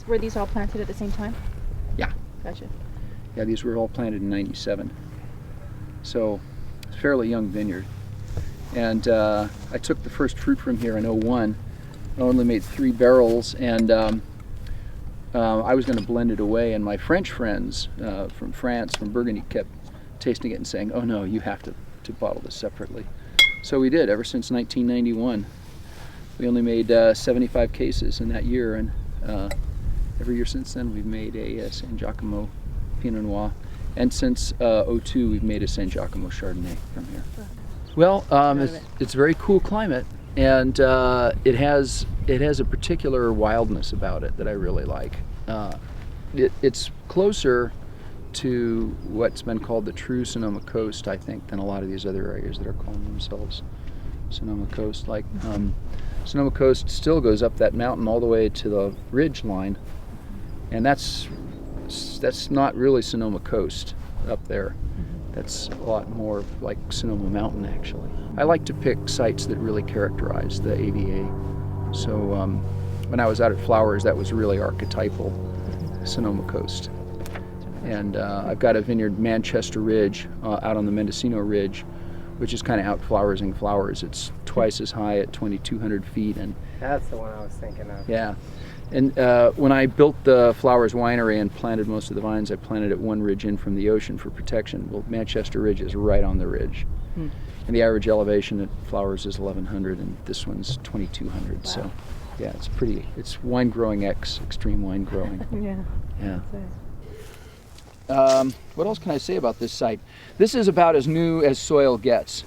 Were these all planted at the same time? Yeah. Gotcha. Yeah, these were all planted in '97. So it's a fairly young vineyard. And I took the first fruit from here in '01. I only made 3 barrels, and I was going to blend it away, and my French friends from France, from Burgundy, kept tasting it and saying, oh no, you have to bottle this separately. So we did, ever since 1991. We only made 75 cases in that year, and every year since then we've made a Sangiacomo Pinot Noir, and since '02 we've made a Sangiacomo Chardonnay from here. Well, it's a very cool climate, and it has a particular wildness about it that I really like. It's closer to what's been called the true Sonoma Coast, I think, than a lot of these other areas that are calling themselves Sonoma Coast. Like Sonoma Coast still goes up that mountain all the way to the ridge line, and that's not really Sonoma Coast up there. That's a lot more like Sonoma Mountain, actually. I like to pick sites that really characterize the AVA. So when I was out at Flowers, that was really archetypal Sonoma Coast. And I've got a vineyard, Manchester Ridge, out on the Mendocino Ridge, which is kind of outflowersing flowers. It's twice as high at 2,200 feet. And that's the one I was thinking of. Yeah. And when I built the Flowers Winery and planted most of the vines, I planted it one ridge in from the ocean for protection. Well, Manchester Ridge is right on the ridge. And the average elevation at Flowers is 1,100, and this one's 2,200. Wow. So, yeah, it's wine growing extreme wine growing. Yeah. What else can I say about this site? This is about as new as soil gets.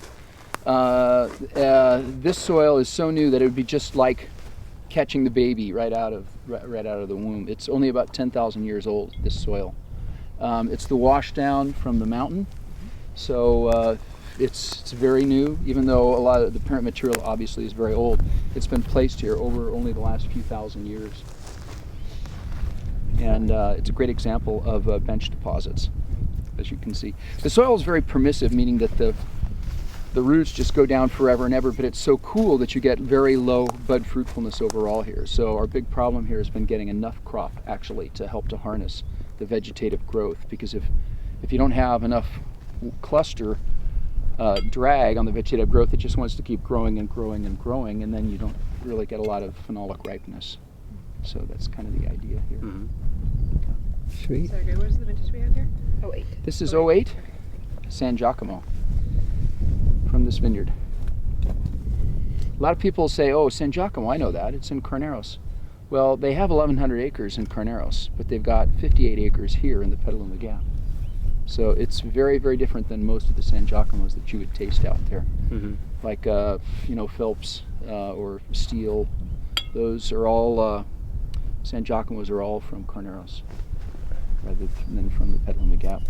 This soil is so new that it would be just like catching the baby right out of the womb. It's only about 10,000 years old, this soil. It's the wash down from the mountain, so it's very new, even though a lot of the parent material obviously is very old. It's been placed here over only the last few thousand years. And it's a great example of bench deposits, as you can see. The soil is very permissive, meaning that the roots just go down forever and ever, but it's so cool that you get very low bud fruitfulness overall here. So our big problem here has been getting enough crop actually to help to harness the vegetative growth, because if you don't have enough cluster drag on the vegetative growth, it just wants to keep growing and growing and growing, and then you don't really get a lot of phenolic ripeness. So that's kind of the idea here. Sweet. Sorry, Greg, what is the vintage we have here? 08. This is 08, Sangiacomo, from this vineyard. A lot of people say, oh, Sangiacomo, I know that, it's in Carneros. Well, they have 1,100 acres in Carneros, but they've got 58 acres here in the Petaluma Gap. So it's very, very different than most of the Sangiacomos that you would taste out there. Like, Phelps or Steele. Those are all, Sangiacomos are all from Carneros, rather than from the Petaluma Gap.